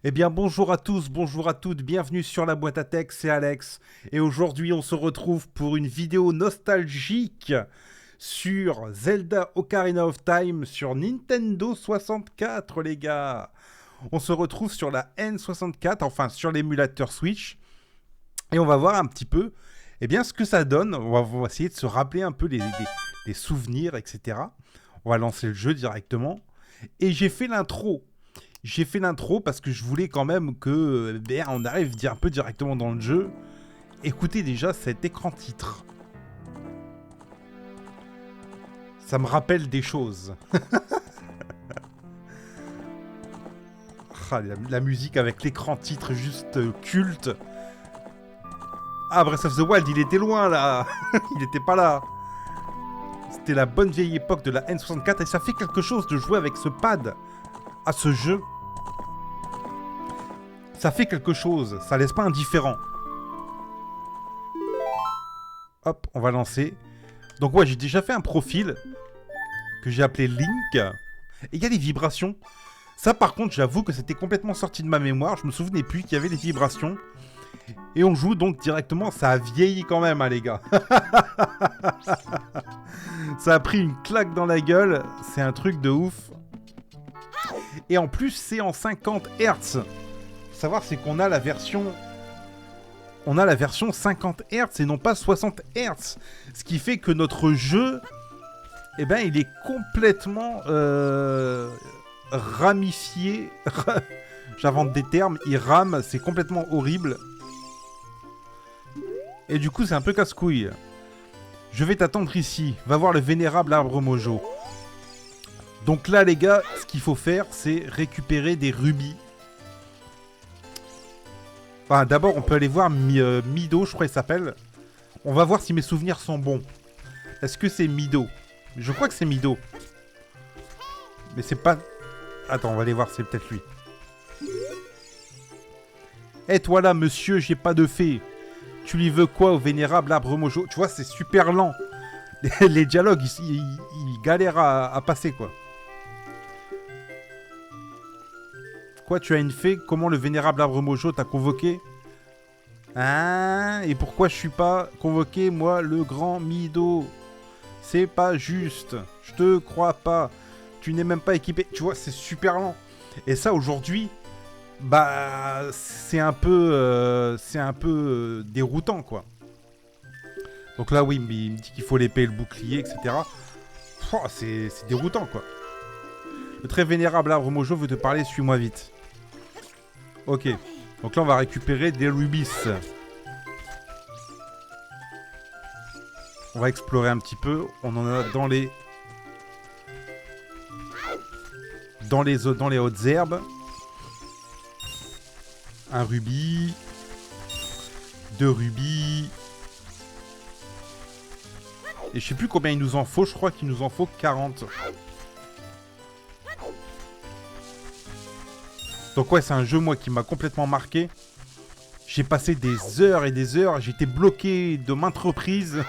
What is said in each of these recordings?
Eh bien bonjour à tous, bonjour à toutes, bienvenue sur la boîte à tech, c'est Alex. Et aujourd'hui on se retrouve pour une vidéo nostalgique sur Zelda Ocarina of Time sur Nintendo 64 les gars. On se retrouve sur la N64, enfin sur l'émulateur Switch. Et on va voir un petit peu eh bien, ce que ça donne. On va essayer de se rappeler un peu les souvenirs, etc. On va lancer le jeu directement. Et j'ai fait l'intro. J'ai fait l'intro parce que je voulais quand même que on arrive un peu directement dans le jeu. Écoutez déjà cet écran titre. Ça me rappelle des choses. Ah, la musique avec l'écran titre juste culte. Ah, Breath of the Wild, il était loin là. Il était pas là. C'était la bonne vieille époque de la N64 et ça fait quelque chose de jouer avec ce pad à ce jeu. Ça fait quelque chose, ça laisse pas indifférent. Hop, on va lancer. Donc ouais, j'ai déjà fait un profil que j'ai appelé Link. Et il y a des vibrations. Ça par contre, j'avoue que c'était complètement sorti de ma mémoire. Je me souvenais plus qu'il y avait des vibrations. Et on joue donc directement. Ça a vieilli quand même, hein, les gars. Ça a pris une claque dans la gueule. C'est un truc de ouf. Et en plus, c'est en 50 Hz. Faut savoir, c'est qu'on a la version... On a la version 50 Hz et non pas 60 Hz. Ce qui fait que notre jeu... Eh ben, il est complètement... ramifié. J'invente des termes. Il rame. C'est complètement horrible. Et du coup, c'est un peu casse-couille. Je vais t'attendre ici. Va voir le vénérable arbre Mojo. Donc là, les gars, ce qu'il faut faire, c'est récupérer des rubis. Enfin, d'abord, on peut aller voir Mido, je crois qu'il s'appelle. On va voir si mes souvenirs sont bons. Est-ce que c'est Mido? Je crois que c'est Mido. Mais c'est pas... Attends, on va aller voir, c'est peut-être lui. Eh, toi là, monsieur, j'ai pas de fée. Tu lui veux quoi au vénérable arbre Mojo? Tu vois, c'est super lent. Les dialogues, ils galèrent à passer, quoi. Quoi, tu as une fée? Comment le vénérable arbre Mojo t'a convoqué? Hein? Et pourquoi je suis pas convoqué, moi, le grand Mido? C'est pas juste. Je te crois pas. Tu n'es même pas équipé. Tu vois, c'est super lent. Et ça, aujourd'hui, bah, c'est un peu déroutant, quoi. Donc là, oui, il me dit qu'il faut l'épée et le bouclier, etc. Oh, c'est déroutant, quoi. Le très vénérable arbre Mojo veut te parler, suis-moi vite. Ok. Donc là, on va récupérer des rubis. On va explorer un petit peu. On en a dans les hautes herbes. Un rubis. 2 rubis. Et je sais plus combien il nous en faut. Je crois qu'il nous en faut 40. Donc ouais, c'est un jeu, moi, qui m'a complètement marqué. J'ai passé des heures et des heures. J'étais bloqué de maintes reprises.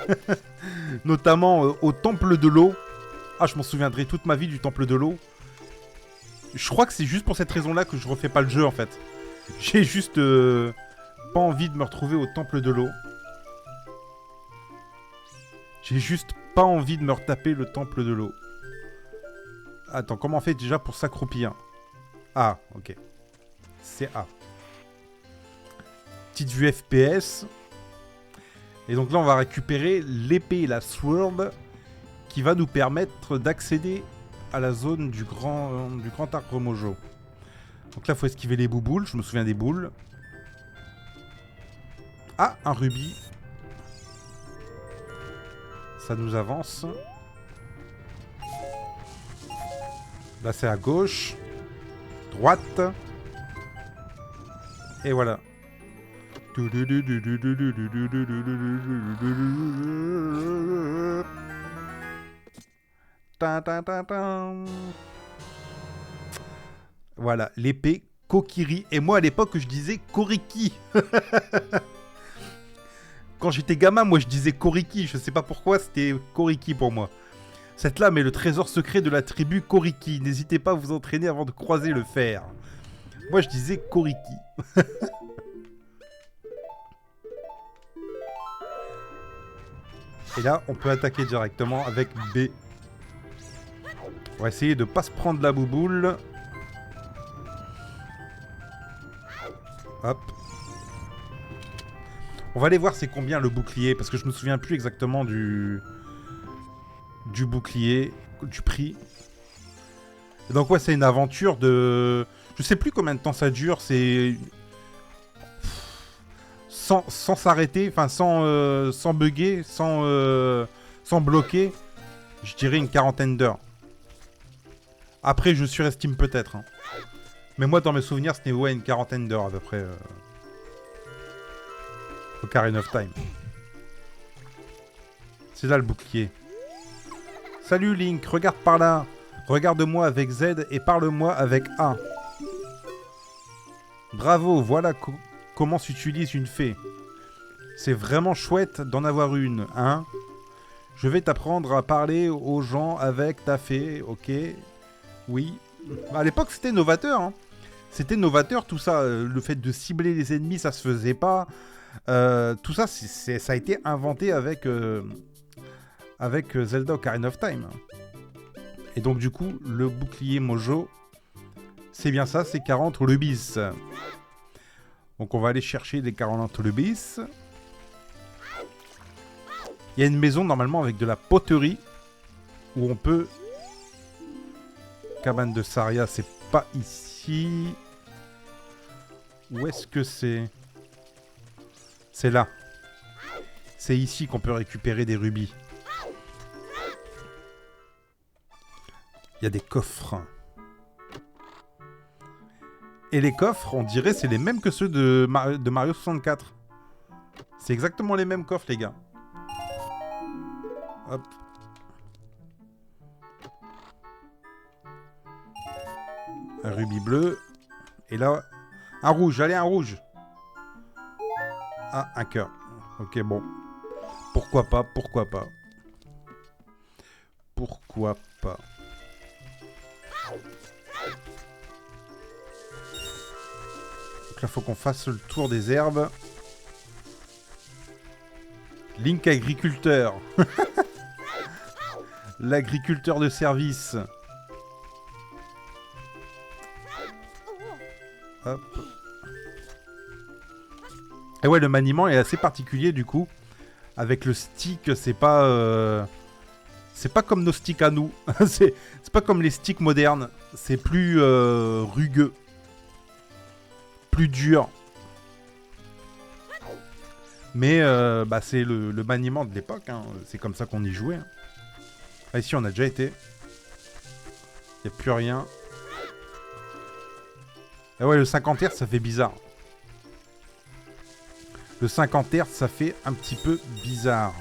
Notamment au Temple de l'eau. Ah, je m'en souviendrai toute ma vie du Temple de l'eau. Je crois que c'est juste pour cette raison-là que je refais pas le jeu, en fait. J'ai juste pas envie de me retrouver au Temple de l'eau. J'ai juste pas envie de me retaper le Temple de l'eau. Attends, comment on fait déjà pour s'accroupir? Ah, ok. C'est A. Petite vue FPS. Et donc là, on va récupérer l'épée et la sword qui va nous permettre d'accéder à la zone du grand arbre Mojo. Donc là, il faut esquiver les bouboules. Je me souviens des boules. Ah, un rubis. Ça nous avance. Là, c'est à gauche. Droite. Et voilà. Voilà, l'épée Kokiri. Et moi, à l'époque, je disais Koriki. Quand j'étais gamin, moi, je disais Koriki. Je sais pas pourquoi, c'était Koriki pour moi. Cette lame est le trésor secret de la tribu Koriki. N'hésitez pas à vous entraîner avant de croiser le fer. Moi, je disais Koriki. Et là, on peut attaquer directement avec B. On va essayer de pas se prendre la bouboule. Hop. On va aller voir c'est combien le bouclier, parce que je me souviens plus exactement du bouclier, du prix. Et donc ouais, c'est une aventure de... Je sais plus combien de temps ça dure, c'est... Sans s'arrêter, enfin sans bugger, sans bloquer, je dirais une 40aine d'heures. Après, je surestime peut-être. Hein. Mais moi, dans mes souvenirs, c'était ouais, une 40aine d'heures à peu près. Ocarina of Time. C'est là le bouclier. Salut Link, regarde par là. Regarde-moi avec Z et parle-moi avec A. Bravo, voilà comment s'utilise une fée. C'est vraiment chouette d'en avoir une, hein. Je vais t'apprendre à parler aux gens avec ta fée, ok? Oui. À l'époque, c'était novateur, hein. C'était novateur tout ça. Le fait de cibler les ennemis, ça se faisait pas. Tout ça, ça a été inventé avec Zelda Ocarina of Time. Et donc du coup, le bouclier Mojo, c'est bien ça, c'est 40 rubis. Donc on va aller chercher les 40 rubis. Il y a une maison normalement avec de la poterie où on peut... Cabane de Saria, c'est pas ici. Où est-ce que c'est? C'est là. C'est ici qu'on peut récupérer des rubis. Il y a des coffres. Et les coffres, on dirait, c'est les mêmes que ceux de Mario 64. C'est exactement les mêmes coffres, les gars. Hop. Un rubis bleu. Et là, un rouge. Allez, un rouge. Ah, un cœur. Ok, bon. Pourquoi pas, pourquoi pas. Pourquoi pas. Donc là, faut qu'on fasse le tour des herbes. Link agriculteur. L'agriculteur de service. Hop. Et ouais, le maniement est assez particulier du coup. Avec le stick, c'est pas comme nos sticks à nous. c'est pas comme les sticks modernes. C'est plus rugueux. Plus dur. Mais bah, c'est le maniement de l'époque. Hein. C'est comme ça qu'on y jouait. Hein. Ah, ici, on a déjà été. Il n'y a plus rien. Et ouais, le 50 Hz, ça fait bizarre. Le 50 Hz, ça fait un petit peu bizarre.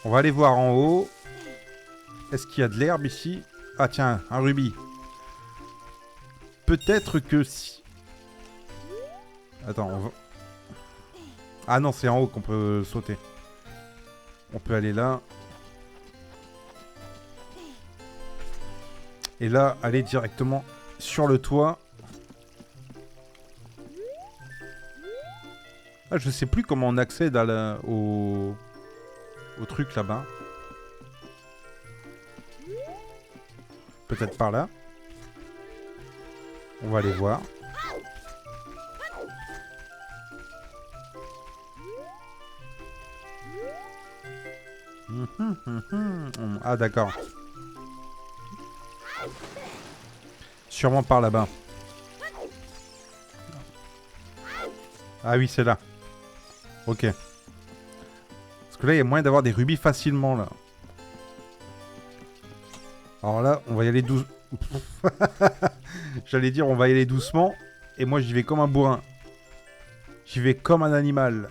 On va aller voir en haut. Est-ce qu'il y a de l'herbe ici? Ah tiens, un rubis. Peut-être que si... Attends, on va... Ah non, c'est en haut qu'on peut sauter. On peut aller là. Et là, aller directement sur le toit. Ah, je sais plus comment on accède à au truc là-bas. Peut-être par là. On va aller voir. Ah d'accord. Sûrement par là-bas. Ah oui, c'est là. Ok. Parce que là, il y a moyen d'avoir des rubis facilement, là. Alors là, on va y aller doucement. J'allais dire, on va y aller doucement. Et moi, j'y vais comme un bourrin. J'y vais comme un animal.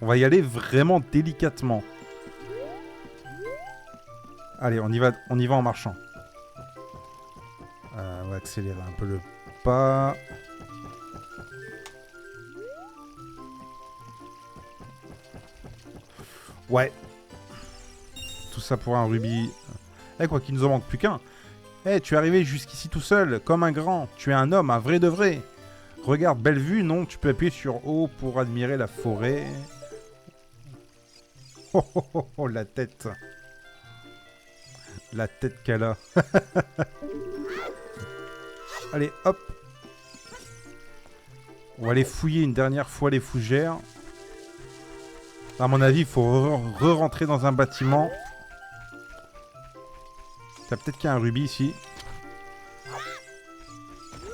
On va y aller vraiment délicatement. Allez, on y va en marchant. On va accélérer un peu le pas. Ouais. Tout ça pour un rubis. Eh, quoi qu'il nous en manque plus qu'un. Eh, tu es arrivé jusqu'ici tout seul, comme un grand. Tu es un homme, un vrai de vrai. Regarde, belle vue, non? Tu peux appuyer sur O pour admirer la forêt. Oh, oh, oh, oh, la tête. La tête qu'elle a. Allez, hop. On va aller fouiller une dernière fois les fougères. À mon avis, il faut re-rentrer dans un bâtiment. T'as peut-être qu'il y a un rubis ici.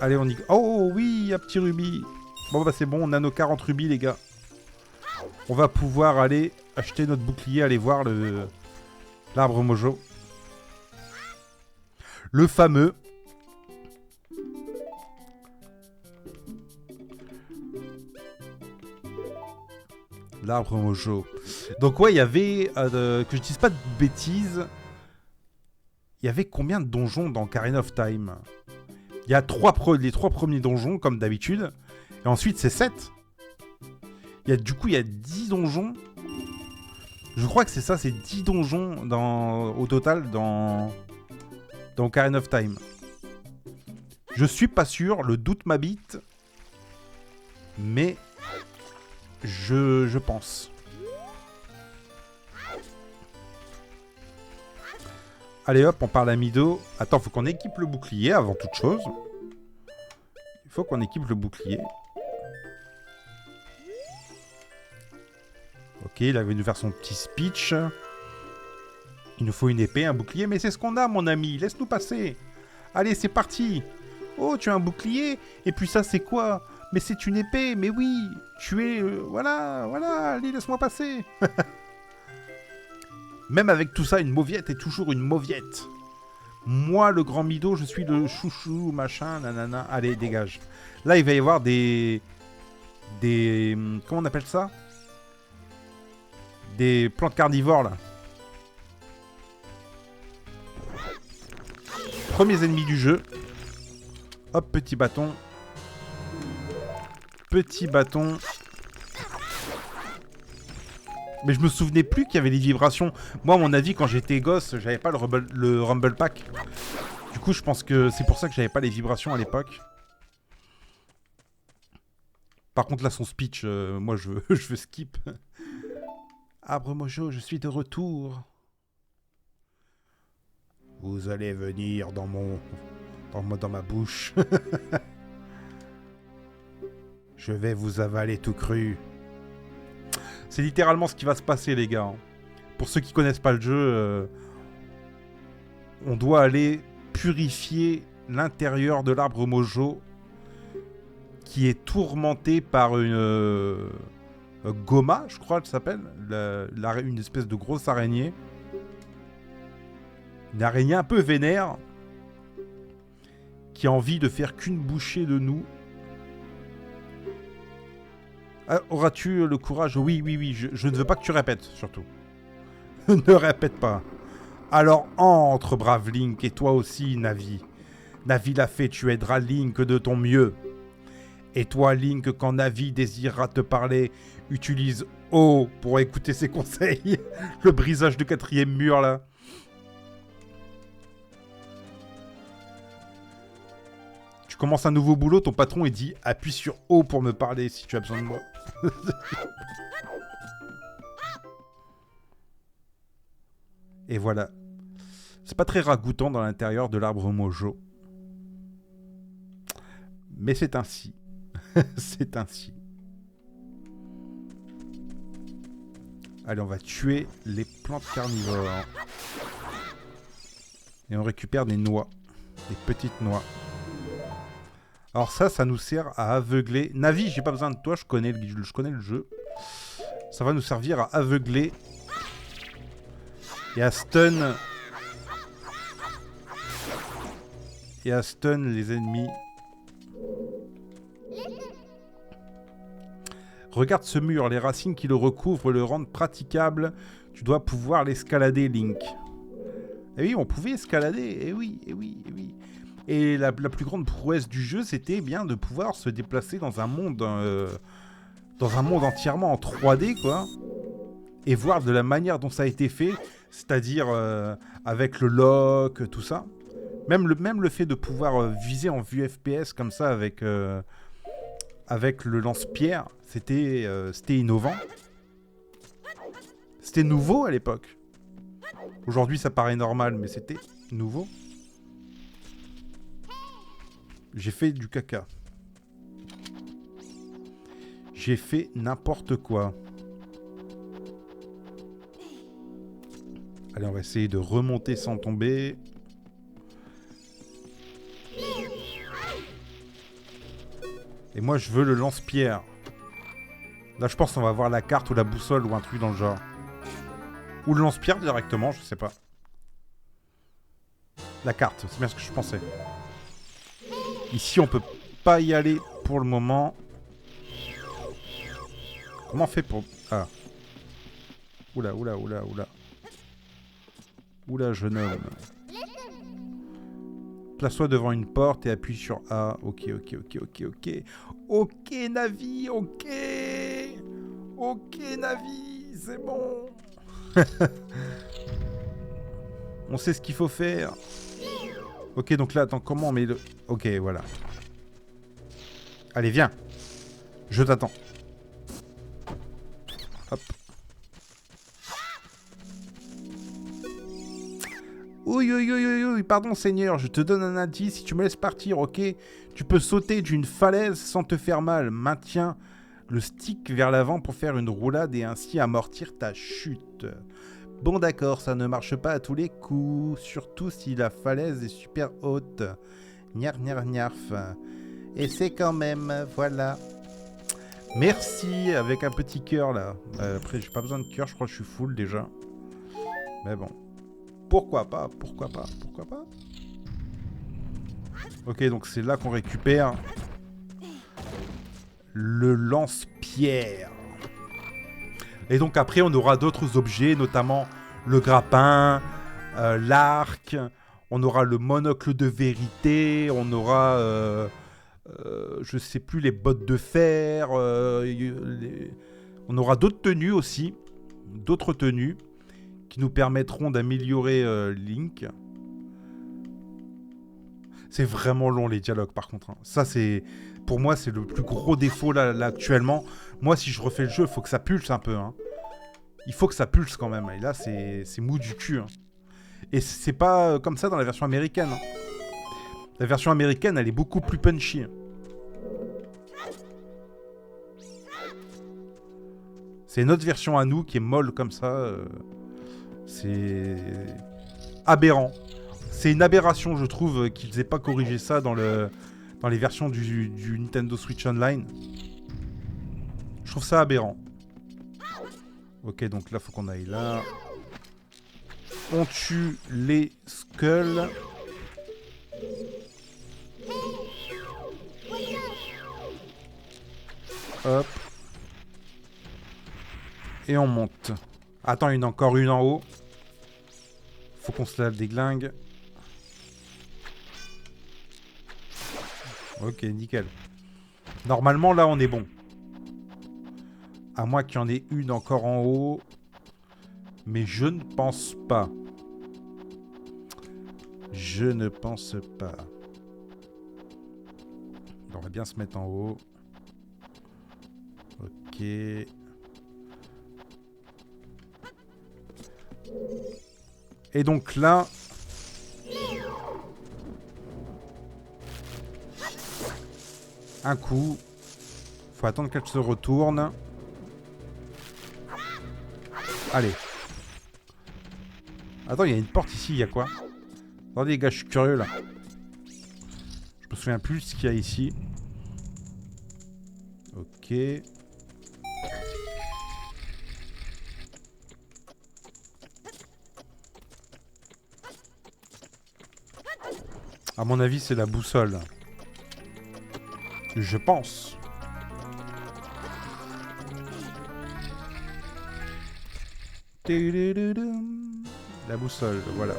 Allez, on y... Oh oui, un petit rubis. Bon, bah c'est bon, on a nos 40 rubis, les gars. On va pouvoir aller acheter notre bouclier, aller voir l'arbre mojo. Le fameux. L'arbre mojo. Donc ouais, il y avait, que je dise pas de bêtises, il y avait combien de donjons dans Ocarina of Time? Il y a les 3 premiers donjons, comme d'habitude, et ensuite c'est 7. Du coup, il y a 10 donjons. Je crois que c'est ça, c'est 10 donjons au total dans Ocarina of Time. Je suis pas sûr, le doute m'habite, mais je pense. Allez hop, on parle à Mido. Attends, faut qu'on équipe le bouclier avant toute chose. Il faut qu'on équipe le bouclier. Ok, il avait dû faire son petit speech. Il nous faut une épée, un bouclier, mais c'est ce qu'on a, mon ami. Laisse-nous passer. Allez, c'est parti. Oh, tu as un bouclier. Et puis ça, c'est quoi? Mais c'est une épée. Mais oui, tu es... voilà, voilà. Allez, laisse-moi passer. Même avec tout ça, une mauviette est toujours une mauviette. Moi, le grand Mido, je suis le chouchou, machin, nanana. Allez, dégage. Là, il va y avoir des... Comment on appelle ça? Des plantes carnivores, là. Premiers ennemis du jeu. Hop, petit bâton. Petit bâton. Mais je me souvenais plus qu'il y avait des vibrations. Moi, à mon avis, quand j'étais gosse, j'avais pas le Rumble Pack. Du coup, je pense que c'est pour ça que j'avais pas les vibrations à l'époque. Par contre, là, son speech, moi, je veux skip. Arbre Mojo, je suis de retour. Vous allez venir dans ma bouche. Je vais vous avaler tout cru. C'est littéralement ce qui va se passer, les gars. Pour ceux qui connaissent pas le jeu, on doit aller purifier l'intérieur de l'arbre Mojo qui est tourmenté par une Goma, je crois qu'elle s'appelle, une espèce de grosse araignée. Une araignée un peu vénère qui a envie de faire qu'une bouchée de nous. Ah, auras-tu le courage? Oui, oui, oui, je ne veux pas que tu répètes, surtout. Ne répète pas. Alors entre, brave Link, et toi aussi, Navi. Navi l'a fait, tu aideras Link de ton mieux. Et toi, Link, quand Navi désirera te parler, utilise O pour écouter ses conseils. Le brisage de 4e mur, là. Tu commences un nouveau boulot, ton patron, il dit « Appuie sur O pour me parler si tu as besoin de moi. » Et voilà. C'est pas très ragoûtant dans l'intérieur de l'arbre Mojo. Mais c'est ainsi. C'est ainsi. Allez, on va tuer les plantes carnivores. Et on récupère des noix. Des petites noix. Alors ça nous sert à aveugler. Navi, j'ai pas besoin de toi, je connais le jeu. Ça va nous servir à aveugler. Et à stun. Et à stun les ennemis. Regarde ce mur, les racines qui le recouvrent le rendent praticable. Tu dois pouvoir l'escalader, Link. Eh oui, on pouvait escalader. Eh oui, eh oui, eh oui. Et la plus grande prouesse du jeu, c'était bien de pouvoir se déplacer dans un monde entièrement en 3D, quoi. et voir de la manière dont ça a été fait, c'est-à-dire avec le lock, tout ça. Même le fait de pouvoir viser en vue FPS comme ça avec le lance-pierre, c'était innovant. C'était nouveau à l'époque. Aujourd'hui, ça paraît normal, mais c'était nouveau. J'ai fait du caca. J'ai fait n'importe quoi. Allez, on va essayer de remonter sans tomber. Et moi, je veux le lance-pierre. Là, je pense qu'on va voir la carte ou la boussole ou un truc dans le genre. Ou le lance-pierre directement, je sais pas. La carte, c'est bien ce que je pensais. Ici, on peut pas y aller pour le moment. Comment on fait pour... Ah. Oula, oula, oula, oula. Oula, jeune homme. Place-toi devant une porte et appuie sur A. Ok, ok, ok, ok, ok. Ok, Navi, ok. Ok, Navi, c'est bon. On sait ce qu'il faut faire. Ok, donc là, attends, comment on met le... Ok, voilà. Allez, viens. Je t'attends. Hop. Oui, oui, oui, oui, oui, pardon, Seigneur, je te donne un indice si tu me laisses partir, ok? Tu peux sauter d'une falaise sans te faire mal. Maintiens le stick vers l'avant pour faire une roulade et ainsi amortir ta chute. Bon, d'accord, ça ne marche pas à tous les coups, surtout si la falaise est super haute. Gnarf, gnarf, gnarf. Et c'est quand même, voilà. Merci, avec un petit cœur là. Après, j'ai pas besoin de cœur, je crois que je suis full déjà. Mais bon. Pourquoi pas, pourquoi pas, pourquoi pas. Ok, donc c'est là qu'on récupère le lance-pierre. Et donc après, on aura d'autres objets, notamment le grappin, l'arc, on aura le monocle de vérité, on aura, je sais plus, les bottes de fer, on aura d'autres tenues aussi, d'autres tenues qui nous permettront d'améliorer Link. C'est vraiment long les dialogues par contre. Hein. Ça c'est, pour moi c'est le plus gros défaut là actuellement. Moi si je refais le jeu, il faut que ça pulse un peu. Hein. Il faut que ça pulse quand même. Et là c'est mou du cul. Hein. Et c'est pas comme ça dans la version américaine. Hein. La version américaine elle est beaucoup plus punchy. Hein. C'est notre version à nous qui est molle comme ça. C'est aberrant. C'est une aberration, je trouve, qu'ils aient pas corrigé ça dans les versions du Nintendo Switch Online. Je trouve ça aberrant. Ok, donc là, faut qu'on aille là. On tue les skulls. Hop. Et on monte. Attends, il y en a encore une en haut. Faut qu'on se la déglingue. Ok, nickel. Normalement, là, on est bon. À moins qu'il y en ait une encore en haut. Mais je ne pense pas. Je ne pense pas. On va bien se mettre en haut. Ok. Et donc là... Un coup. Faut attendre qu'elle se retourne. Allez. Attends, il y a une porte ici, il y a quoi? Attendez les gars, je suis curieux là. Je me souviens plus ce qu'il y a ici. Ok. À mon avis, c'est la boussole. Je pense. La boussole, voilà.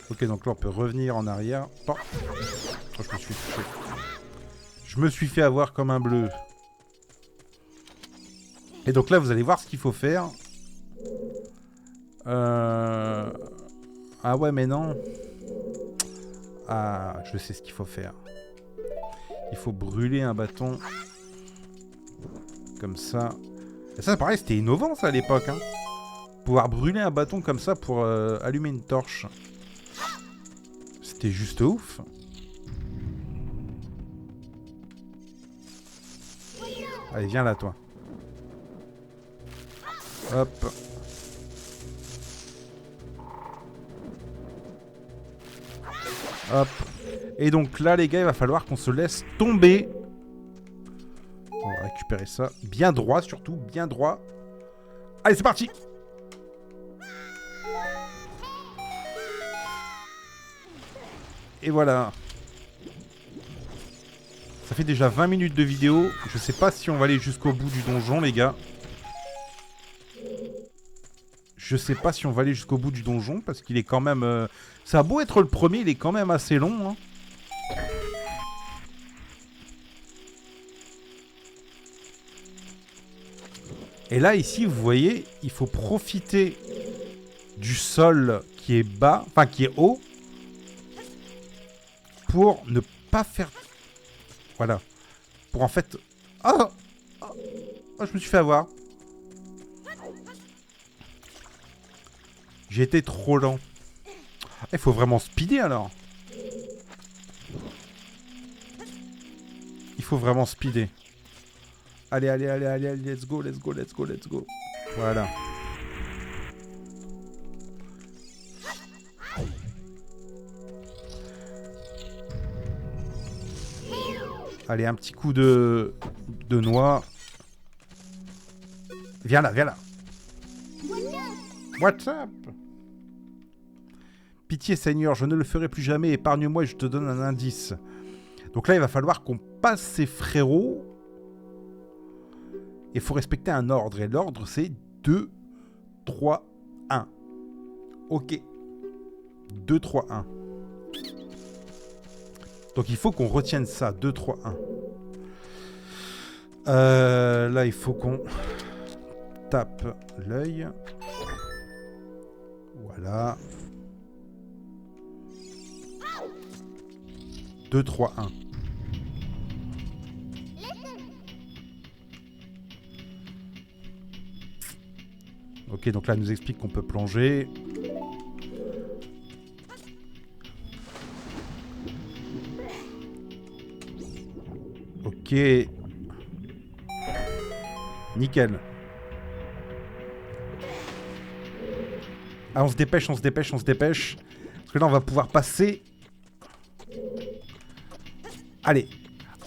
Ok, donc là, on peut revenir en arrière. Oh, oh je me suis touché. Je me suis fait avoir comme un bleu. Et donc là, vous allez voir ce qu'il faut faire. Ah ouais, mais non. Ah, je sais ce qu'il faut faire. Il faut brûler un bâton. Comme ça. Et ça, pareil, c'était innovant, ça, à l'époque. Hein. Pouvoir brûler un bâton comme ça pour allumer une torche. C'était juste ouf. Allez, viens là, toi. Hop. Hop. Et donc là, les gars, il va falloir qu'on se laisse tomber. On va récupérer ça. Bien droit, surtout. Bien droit. Allez, c'est parti. Et voilà. Ça fait déjà 20 minutes de vidéo. Je sais pas si on va aller jusqu'au bout du donjon, les gars. Je sais pas si on va aller jusqu'au bout du donjon, parce qu'il est quand même... Ça a beau être le premier, il est quand même assez long. Hein. Et là, ici, vous voyez, il faut profiter du sol qui est bas, enfin qui est haut, pour ne pas faire... Voilà. Pour en fait... Oh, je me suis fait avoir. J'ai été trop lent. Il faut vraiment speeder alors. Il faut vraiment speeder. Allez, allez, allez, allez, let's go, let's go, let's go, let's go. Voilà. Allez, un petit coup de noix. Viens là, viens là. What's up? Pitié, Seigneur, je ne le ferai plus jamais. Épargne-moi et je te donne un indice. Donc là, il va falloir qu'on passe ces frérots. Il faut respecter un ordre. Et l'ordre, c'est 2, 3, 1. Ok. 2, 3, 1. Donc il faut qu'on retienne ça. 2, 3, 1. Là, il faut qu'on tape l'œil. Voilà. 2, 3, 1. Ok, donc là, elle nous explique qu'on peut plonger. Ok. Nickel. Ah, on se dépêche, on se dépêche, on se dépêche. Parce que là, on va pouvoir passer... Allez,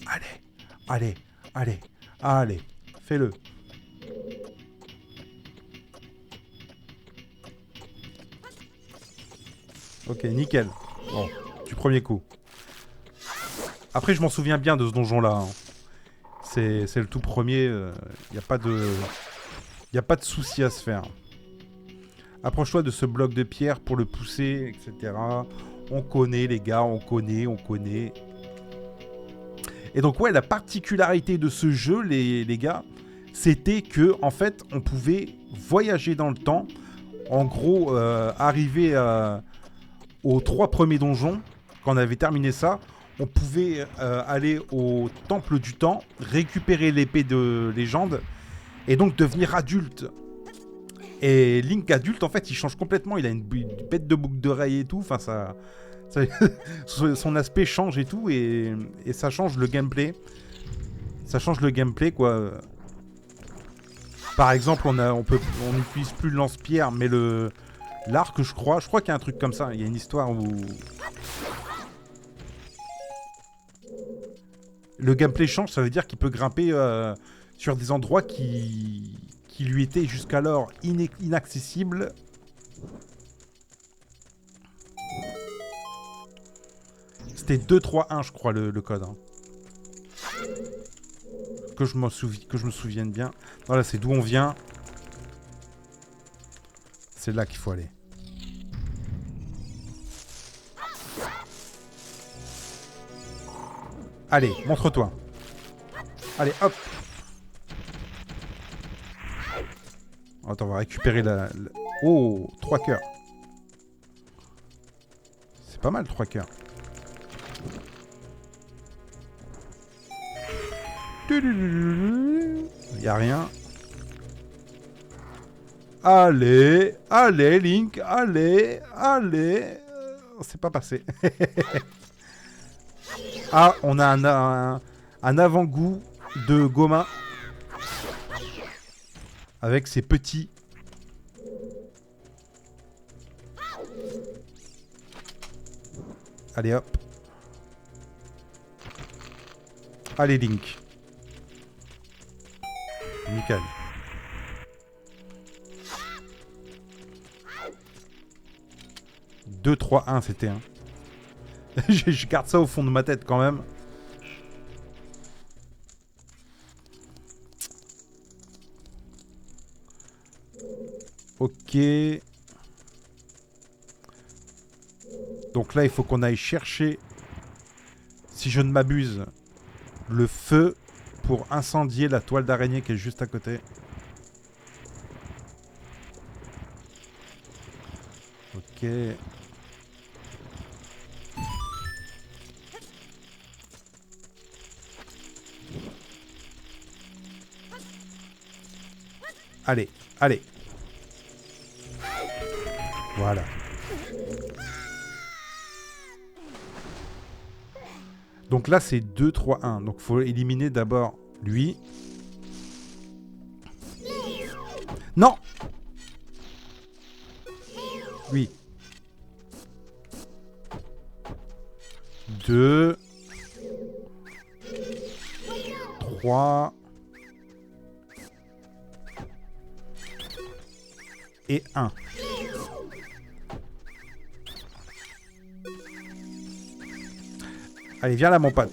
allez, allez, allez, allez, fais-le. Ok, nickel. Bon, du premier coup. Après, je m'en souviens bien de ce donjon-là. Hein. C'est le tout premier. Il n'y a pas de... Il n'y a pas de souci à se faire. Approche-toi de ce bloc de pierre pour le pousser, etc. On connaît, les gars, on connaît, on connaît. Et donc, ouais, la particularité de ce jeu, les gars, c'était que, en fait, on pouvait voyager dans le temps. En gros, arriver aux 3 premiers donjons, quand on avait terminé ça, on pouvait aller au Temple du Temps, récupérer l'épée de légende, et donc devenir adulte. Et Link adulte, en fait, il change complètement. Il a une bête de boucle d'oreille et tout. Enfin, ça son aspect change et tout, et ça change le gameplay. Ça change le gameplay, quoi. Par exemple, on n'utilise plus le lance-pierre, mais l'arc, je crois qu'il y a un truc comme ça. Il y a une histoire où le gameplay change. Ça veut dire qu'il peut grimper sur des endroits qui lui étaient jusqu'alors inaccessibles. C'était 2-3-1, je crois, le code. Hein. Que je me souvienne bien. Voilà, c'est d'où on vient. C'est là qu'il faut aller. Allez, montre-toi. Allez, hop. Attends, on va récupérer la... Oh, 3 cœurs. C'est pas mal, 3 cœurs. Il y a rien. Allez, allez, Link, allez, allez. C'est pas passé. Ah, on a un avant-goût de Goma. Avec ses petits. Allez, hop. Allez, Link. Nickel. « 2, 3, 1, c'était un. Je garde ça au fond de ma tête quand même. Ok. Donc là, il faut qu'on aille chercher, si je ne m'abuse, le feu pour incendier la toile d'araignée qui est juste à côté. Ok. Allez, allez. Voilà. Donc là, c'est 2, 3, 1. Donc, il faut éliminer d'abord lui. Non! Oui. 2. 3. Et 1. Allez, viens là, mon pote.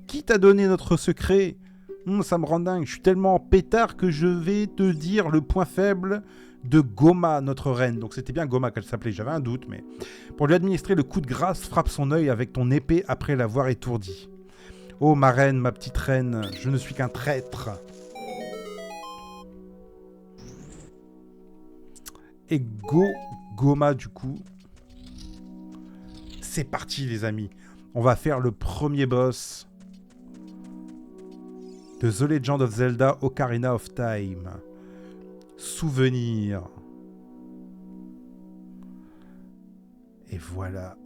Qui t'a donné notre secret? Ça me rend dingue. Je suis tellement pétard que je vais te dire le point faible de Goma, notre reine. Donc c'était bien Goma qu'elle s'appelait, j'avais un doute, mais... Pour lui administrer le coup de grâce, frappe son œil avec ton épée après l'avoir étourdi. Oh, ma reine, ma petite reine, je ne suis qu'un traître. Et Goma, du coup... C'est parti, les amis. On va faire le premier boss de The Legend of Zelda Ocarina of Time. Souvenir. Et voilà.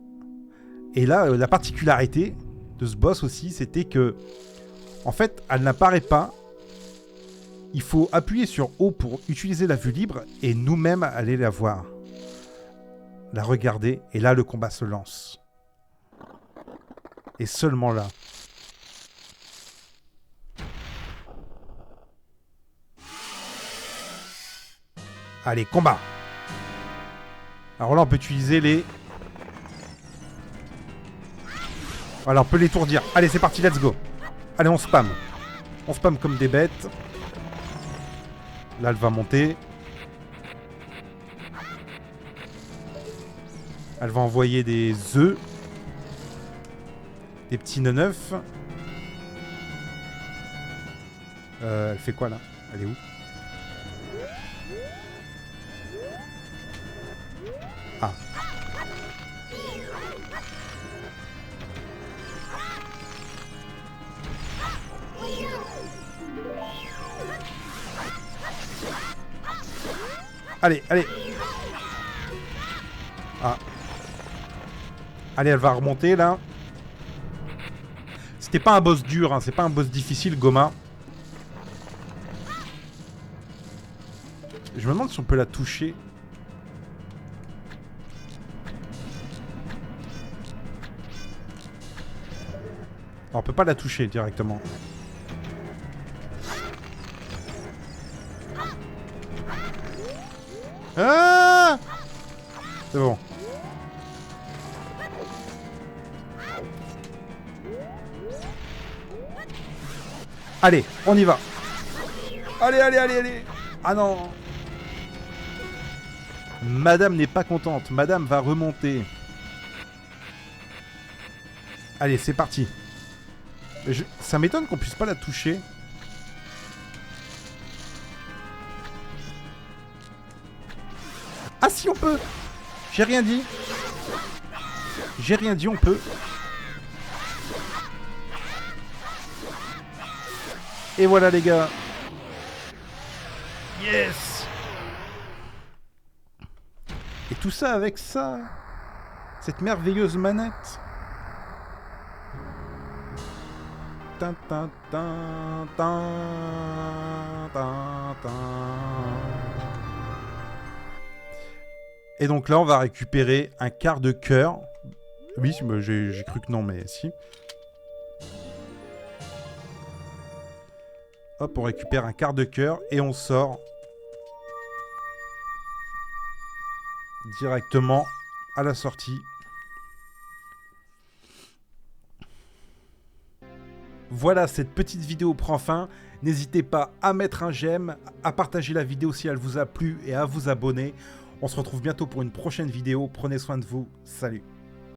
Et là, la particularité de ce boss aussi, c'était que, en fait, elle n'apparaît pas. Il faut appuyer sur O pour utiliser la vue libre et nous-mêmes aller la voir. La regarder, et là, le combat se lance. Et seulement là. Allez, combat! Alors là, on peut utiliser les... Voilà, on peut l'étourdir. Allez, c'est parti, let's go. Allez, on spam. On spam comme des bêtes. Là, elle va monter. Elle va envoyer des œufs. Des petits neufs. Elle fait quoi, là? Elle est où? Ah. Allez, allez. Ah. Allez, elle va remonter, là. C'était pas un boss dur, hein. C'est pas un boss difficile, Goma. Je me demande si on peut la toucher. On peut pas la toucher directement. Ah! C'est bon. Allez, on y va. Allez, allez, allez, allez. Ah non. Madame n'est pas contente. Madame va remonter. Allez, c'est parti. Ça m'étonne qu'on puisse pas la toucher. Ah si, on peut. J'ai rien dit. J'ai rien dit, on peut. Et voilà les gars. Yes. Et tout ça avec ça. Cette merveilleuse manette. Tin, tin, tin, tin, tin, tin. Et donc là, on va récupérer un quart de cœur. Oui, j'ai cru que non, mais si. Hop, on récupère un quart de cœur et on sort directement à la sortie. Voilà, cette petite vidéo prend fin. N'hésitez pas à mettre un j'aime, à partager la vidéo si elle vous a plu et à vous abonner. On se retrouve bientôt pour une prochaine vidéo. Prenez soin de vous. Salut.